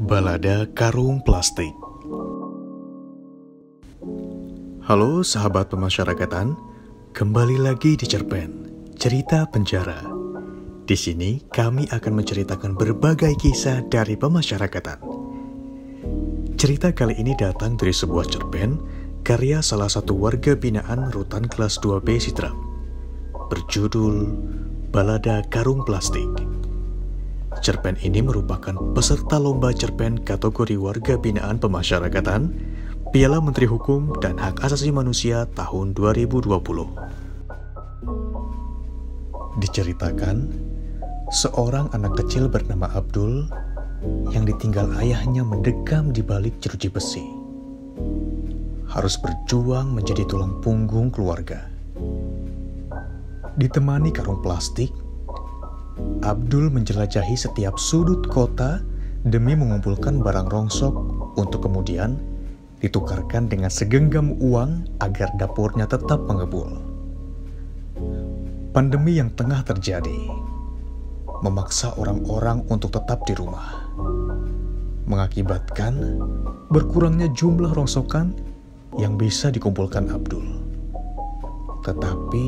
Balada Karung Plastik. Halo sahabat pemasyarakatan, kembali lagi di Cerpen, Cerita Penjara. Di sini kami akan menceritakan berbagai kisah dari pemasyarakatan. Cerita kali ini datang dari sebuah cerpen karya salah satu warga binaan Rutan Kelas 2B Sidrap, berjudul Balada Karung Plastik. Cerpen ini merupakan peserta lomba cerpen kategori warga binaan pemasyarakatan Piala Menteri Hukum dan Hak Asasi Manusia tahun 2020. Diceritakan, seorang anak kecil bernama Abdul yang ditinggal ayahnya mendekam di balik jeruji besi. Harus berjuang menjadi tulang punggung keluarga. Ditemani karung plastik, Abdul menjelajahi setiap sudut kota demi mengumpulkan barang rongsok untuk kemudian ditukarkan dengan segenggam uang agar dapurnya tetap mengebul. Pandemi yang tengah terjadi memaksa orang-orang untuk tetap di rumah, mengakibatkan berkurangnya jumlah rongsokan yang bisa dikumpulkan Abdul. Tetapi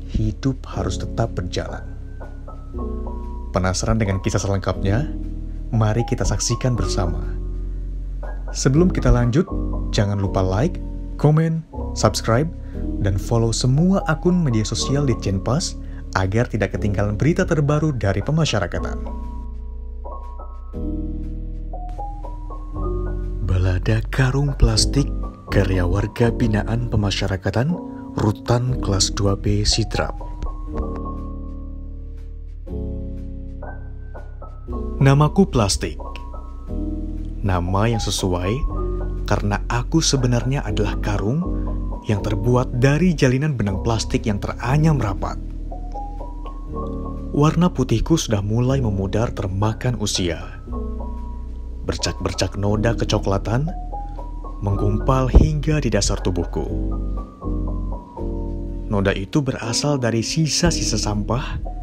hidup harus tetap berjalan. Penasaran dengan kisah selengkapnya? Mari kita saksikan bersama. Sebelum kita lanjut, jangan lupa like, komen, subscribe, dan follow semua akun media sosial di Jenpas agar tidak ketinggalan berita terbaru dari pemasyarakatan. Balada Karung Plastik karya warga binaan pemasyarakatan Rutan Kelas 2B Sidrap. Namaku Plastik. Nama yang sesuai karena aku sebenarnya adalah karung yang terbuat dari jalinan benang plastik yang teranyam rapat. Warna putihku sudah mulai memudar termakan usia. Bercak-bercak noda kecoklatan menggumpal hingga di dasar tubuhku. Noda itu berasal dari sisa-sisa sampah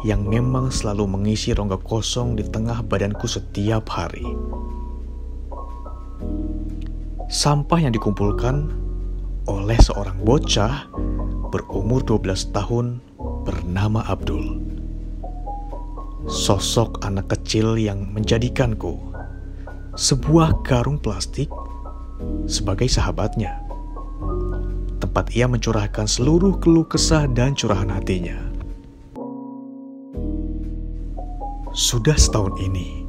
yang memang selalu mengisi rongga kosong di tengah badanku setiap hari. Sampah yang dikumpulkan oleh seorang bocah berumur 12 tahun bernama Abdul. Sosok anak kecil yang menjadikanku sebuah karung plastik sebagai sahabatnya, tempat ia mencurahkan seluruh keluh kesah dan curahan hatinya. Sudah setahun ini,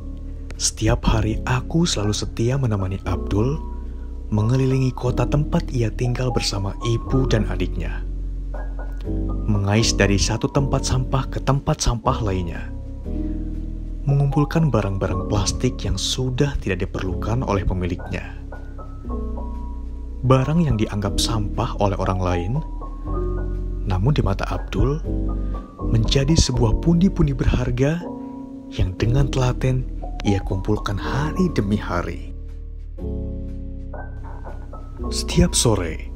setiap hari aku selalu setia menemani Abdul mengelilingi kota tempat ia tinggal bersama ibu dan adiknya. Mengais dari satu tempat sampah ke tempat sampah lainnya. Mengumpulkan barang-barang plastik yang sudah tidak diperlukan oleh pemiliknya. Barang yang dianggap sampah oleh orang lain, namun di mata Abdul, menjadi sebuah pundi-pundi berharga yang dengan telaten ia kumpulkan hari demi hari. Setiap sore,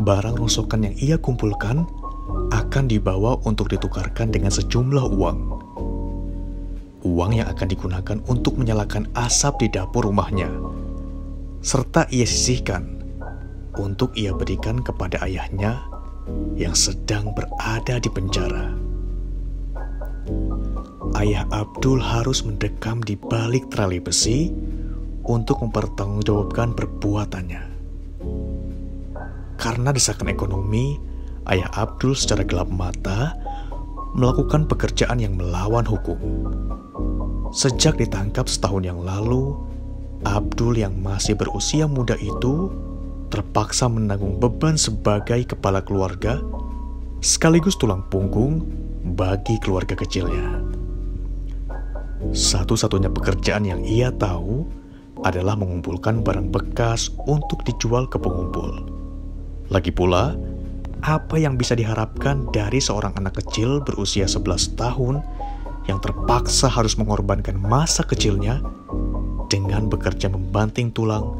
barang rongsokan yang ia kumpulkan akan dibawa untuk ditukarkan dengan sejumlah uang. Uang yang akan digunakan untuk menyalakan asap di dapur rumahnya, serta ia sisihkan untuk ia berikan kepada ayahnya yang sedang berada di penjara. Ayah Abdul harus mendekam di balik terali besi untuk mempertanggungjawabkan perbuatannya. Karena desakan ekonomi, ayah Abdul secara gelap mata melakukan pekerjaan yang melawan hukum. Sejak ditangkap setahun yang lalu, Abdul yang masih berusia muda itu terpaksa menanggung beban sebagai kepala keluarga sekaligus tulang punggung bagi keluarga kecilnya. Satu-satunya pekerjaan yang ia tahu adalah mengumpulkan barang bekas untuk dijual ke pengumpul. Lagi pula, apa yang bisa diharapkan dari seorang anak kecil berusia 11 tahun yang terpaksa harus mengorbankan masa kecilnya dengan bekerja membanting tulang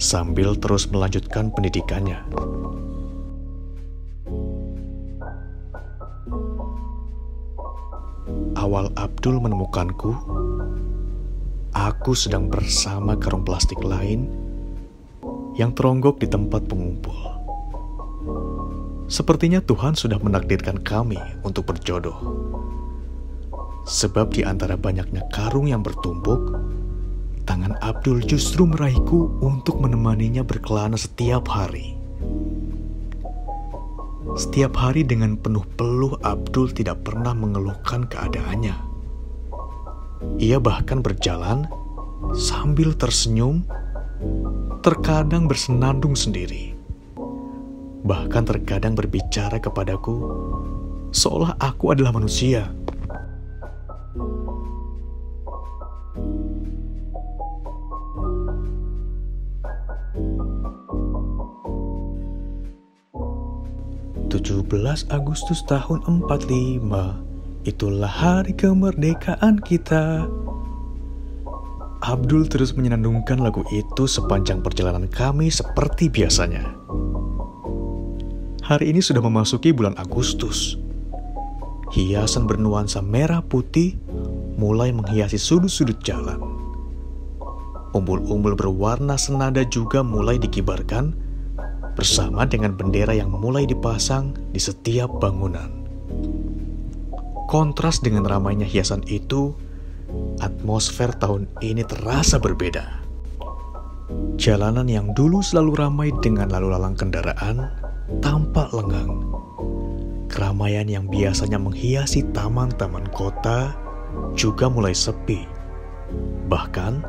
sambil terus melanjutkan pendidikannya. Awal Abdul menemukanku, aku sedang bersama karung plastik lain yang teronggok di tempat pengumpul. Sepertinya Tuhan sudah menakdirkan kami untuk berjodoh. Sebab di antara banyaknya karung yang bertumpuk, tangan Abdul justru meraihku untuk menemaninya berkelana setiap hari. Setiap hari dengan penuh peluh Abdul tidak pernah mengeluhkan keadaannya. Ia bahkan berjalan sambil tersenyum, terkadang bersenandung sendiri. Bahkan terkadang berbicara kepadaku seolah aku adalah manusia. Agustus tahun 45, itulah hari kemerdekaan kita. Abdul terus menyenandungkan lagu itu sepanjang perjalanan kami seperti biasanya. Hari ini sudah memasuki bulan Agustus. Hiasan bernuansa merah putih mulai menghiasi sudut-sudut jalan. Umbul-umbul berwarna senada juga mulai dikibarkan bersama dengan bendera yang mulai dipasang di setiap bangunan. Kontras dengan ramainya hiasan itu, atmosfer tahun ini terasa berbeda. Jalanan yang dulu selalu ramai dengan lalu lalang kendaraan tampak lengang. Keramaian yang biasanya menghiasi taman-taman kota juga mulai sepi. Bahkan,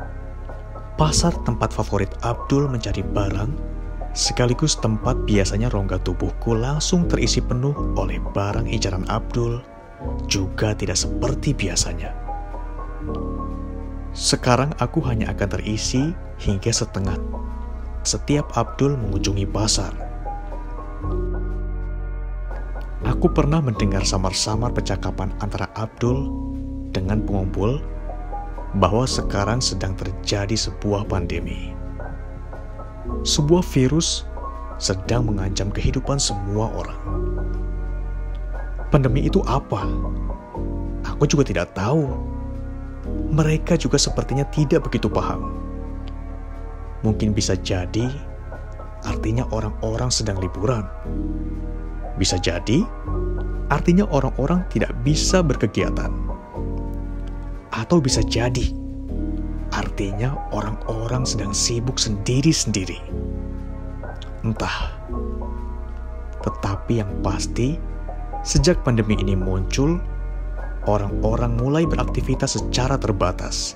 pasar tempat favorit Abdul mencari barang sekaligus tempat biasanya rongga tubuhku langsung terisi penuh oleh barang incaran Abdul juga tidak seperti biasanya. Sekarang aku hanya akan terisi hingga setengah setiap Abdul mengunjungi pasar. Aku pernah mendengar samar-samar percakapan antara Abdul dengan pengumpul bahwa sekarang sedang terjadi sebuah pandemi. Sebuah virus sedang mengancam kehidupan semua orang. Pandemi itu apa? Aku juga tidak tahu. Mereka juga sepertinya tidak begitu paham. Mungkin bisa jadi artinya orang-orang sedang liburan. Bisa jadi artinya orang-orang tidak bisa berkegiatan. Atau bisa jadi artinya orang-orang sedang sibuk sendiri-sendiri. Entah. Tetapi yang pasti, sejak pandemi ini muncul, orang-orang mulai beraktivitas secara terbatas.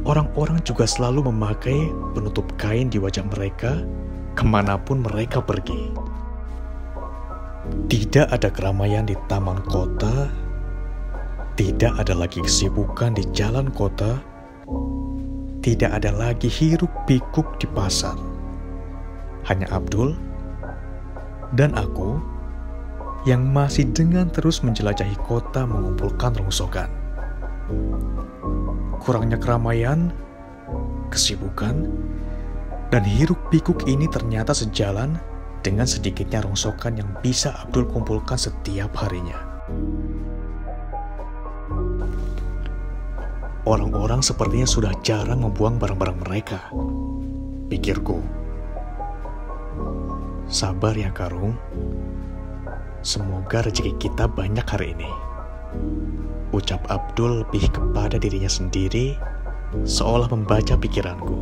Orang-orang juga selalu memakai penutup kain di wajah mereka kemanapun mereka pergi. Tidak ada keramaian di taman kota. Tidak ada lagi kesibukan di jalan kota. Tidak ada lagi hiruk-pikuk di pasar. Hanya Abdul dan aku yang masih dengan terus menjelajahi kota mengumpulkan rongsokan. Kurangnya keramaian, kesibukan, dan hiruk-pikuk ini ternyata sejalan dengan sedikitnya rongsokan yang bisa Abdul kumpulkan setiap harinya. Orang-orang sepertinya sudah jarang membuang barang-barang mereka, pikirku. Sabar ya Karung, semoga rezeki kita banyak hari ini. Ucap Abdul lebih kepada dirinya sendiri, seolah membaca pikiranku.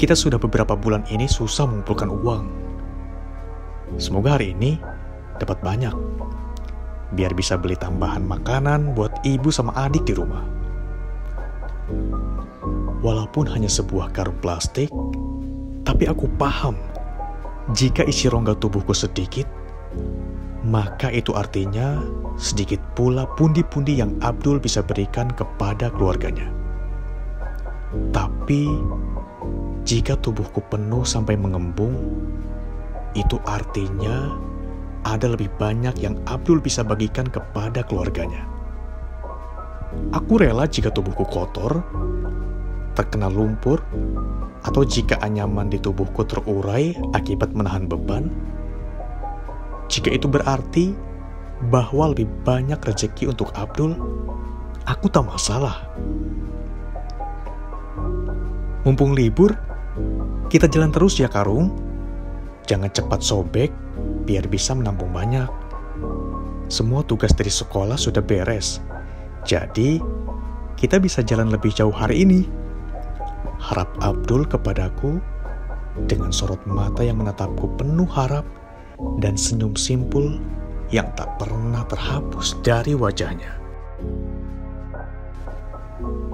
Kita sudah beberapa bulan ini susah mengumpulkan uang. Semoga hari ini dapat banyak, biar bisa beli tambahan makanan buat ibu sama adik di rumah. Walaupun hanya sebuah karung plastik, tapi aku paham, jika isi rongga tubuhku sedikit, maka itu artinya sedikit pula pundi-pundi yang Abdul bisa berikan kepada keluarganya. Tapi, jika tubuhku penuh sampai mengembung, itu artinya ada lebih banyak yang Abdul bisa bagikan kepada keluarganya. Aku rela jika tubuhku kotor, terkena lumpur, atau jika anyaman di tubuhku terurai akibat menahan beban, jika itu berarti bahwa lebih banyak rezeki untuk Abdul, aku tak masalah. Mumpung libur, kita jalan terus ya Karung. Jangan cepat sobek, biar bisa menampung banyak. Semua tugas dari sekolah sudah beres. Jadi, kita bisa jalan lebih jauh hari ini. Harap Abdul kepadaku dengan sorot mata yang menatapku penuh harap dan senyum simpul yang tak pernah terhapus dari wajahnya.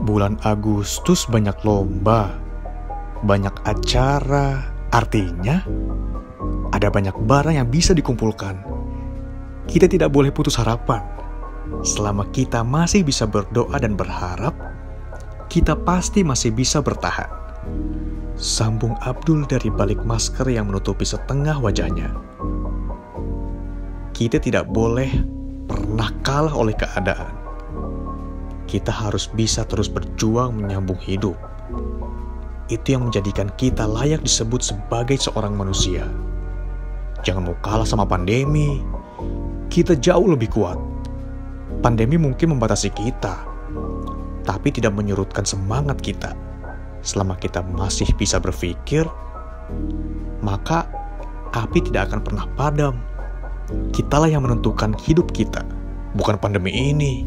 Bulan Agustus banyak lomba, banyak acara, artinya ada banyak barang yang bisa dikumpulkan. Kita tidak boleh putus harapan. Selama kita masih bisa berdoa dan berharap, kita pasti masih bisa bertahan. Sambung Abdul dari balik masker yang menutupi setengah wajahnya. Kita tidak boleh pernah kalah oleh keadaan. Kita harus bisa terus berjuang menyambung hidup. Itu yang menjadikan kita layak disebut sebagai seorang manusia. Jangan mau kalah sama pandemi. Kita jauh lebih kuat. Pandemi mungkin membatasi kita, tapi tidak menyurutkan semangat kita. Selama kita masih bisa berpikir, maka api tidak akan pernah padam. Kitalah yang menentukan hidup kita, bukan pandemi ini.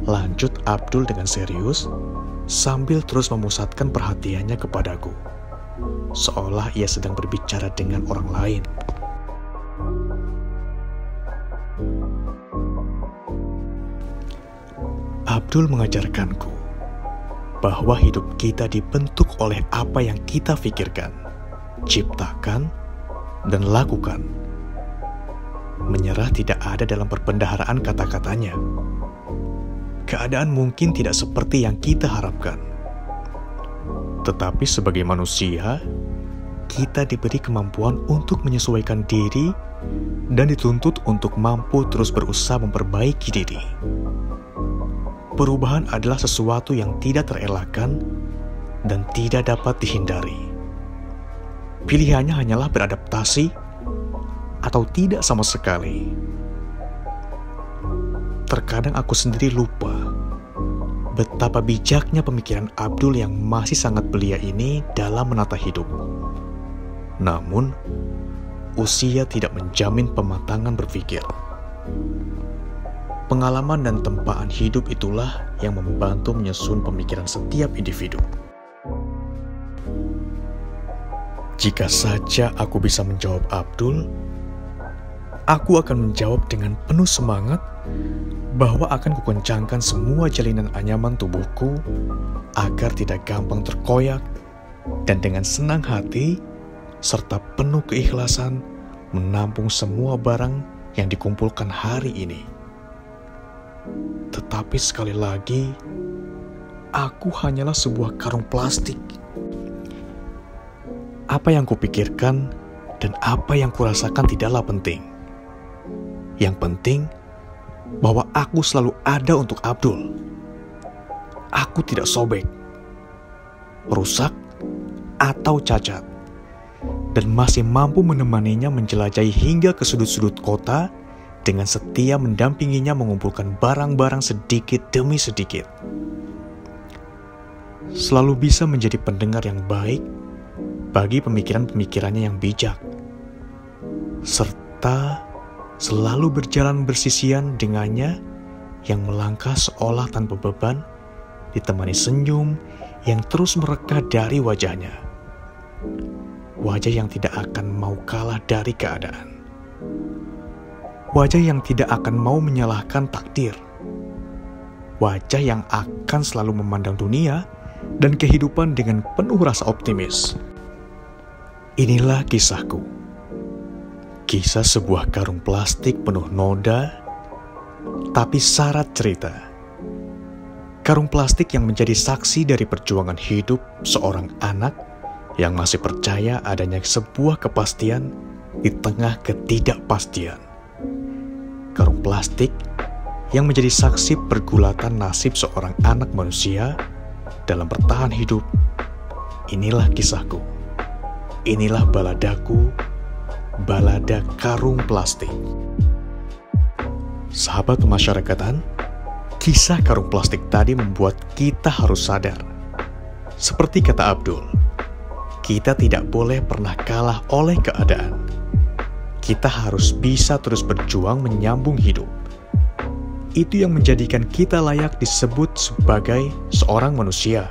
Lanjut Abdul dengan serius, sambil terus memusatkan perhatiannya kepadaku. Seolah ia sedang berbicara dengan orang lain. Abdul mengajarkanku bahwa hidup kita dibentuk oleh apa yang kita pikirkan, ciptakan, dan lakukan. Menyerah tidak ada dalam perbendaharaan kata-katanya. Keadaan mungkin tidak seperti yang kita harapkan. Tetapi sebagai manusia, kita diberi kemampuan untuk menyesuaikan diri dan dituntut untuk mampu terus berusaha memperbaiki diri. Perubahan adalah sesuatu yang tidak terelakkan dan tidak dapat dihindari. Pilihannya hanyalah beradaptasi atau tidak sama sekali. Terkadang aku sendiri lupa betapa bijaknya pemikiran Abdul yang masih sangat belia ini dalam menata hidup. Namun, usia tidak menjamin pematangan berpikir. Pengalaman dan tempaan hidup itulah yang membantu menyusun pemikiran setiap individu. Jika saja aku bisa menjawab Abdul, aku akan menjawab dengan penuh semangat bahwa akan kukencangkan semua jalinan anyaman tubuhku agar tidak gampang terkoyak dan dengan senang hati serta penuh keikhlasan menampung semua barang yang dikumpulkan hari ini. Tetapi sekali lagi, aku hanyalah sebuah karung plastik. Apa yang kupikirkan dan apa yang kurasakan tidaklah penting. Yang penting, bahwa aku selalu ada untuk Abdul. Aku tidak sobek, rusak, atau cacat. Dan masih mampu menemaninya menjelajahi hingga ke sudut-sudut kota dengan setia mendampinginya mengumpulkan barang-barang sedikit demi sedikit. Selalu bisa menjadi pendengar yang baik bagi pemikiran-pemikirannya yang bijak, serta selalu berjalan bersisian dengannya yang melangkah seolah tanpa beban, ditemani senyum yang terus mereka dari wajahnya. Wajah yang tidak akan mau kalah dari keadaan. Wajah yang tidak akan mau menyalahkan takdir. Wajah yang akan selalu memandang dunia dan kehidupan dengan penuh rasa optimis. Inilah kisahku. Kisah sebuah karung plastik penuh noda, tapi syarat cerita. Karung plastik yang menjadi saksi dari perjuangan hidup seorang anak yang masih percaya adanya sebuah kepastian di tengah ketidakpastian. Karung plastik yang menjadi saksi pergulatan nasib seorang anak manusia dalam bertahan hidup. Inilah kisahku. Inilah baladaku, balada karung plastik. Sahabat pemasyarakatan, Kisah karung plastik tadi membuat kita harus sadar. Seperti kata Abdul, kita tidak boleh pernah kalah oleh keadaan. Kita harus bisa terus berjuang menyambung hidup. Itu yang menjadikan kita layak disebut sebagai seorang manusia.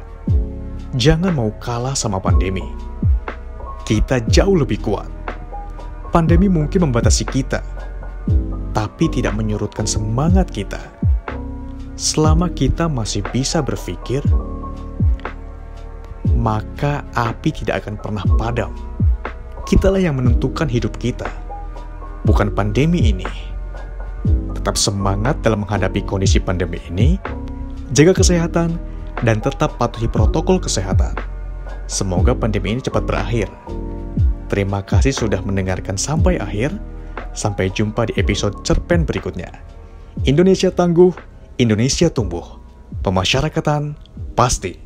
Jangan mau kalah sama pandemi. Kita jauh lebih kuat. Pandemi mungkin membatasi kita, tapi tidak menyurutkan semangat kita. Selama kita masih bisa berpikir, maka api tidak akan pernah padam. Kitalah yang menentukan hidup kita, bukan pandemi ini. Tetap semangat dalam menghadapi kondisi pandemi ini, jaga kesehatan, dan tetap patuhi protokol kesehatan. Semoga pandemi ini cepat berakhir. Terima kasih sudah mendengarkan sampai akhir. Sampai jumpa di episode cerpen berikutnya. Indonesia tangguh, Indonesia tumbuh. Pemasyarakatan pasti.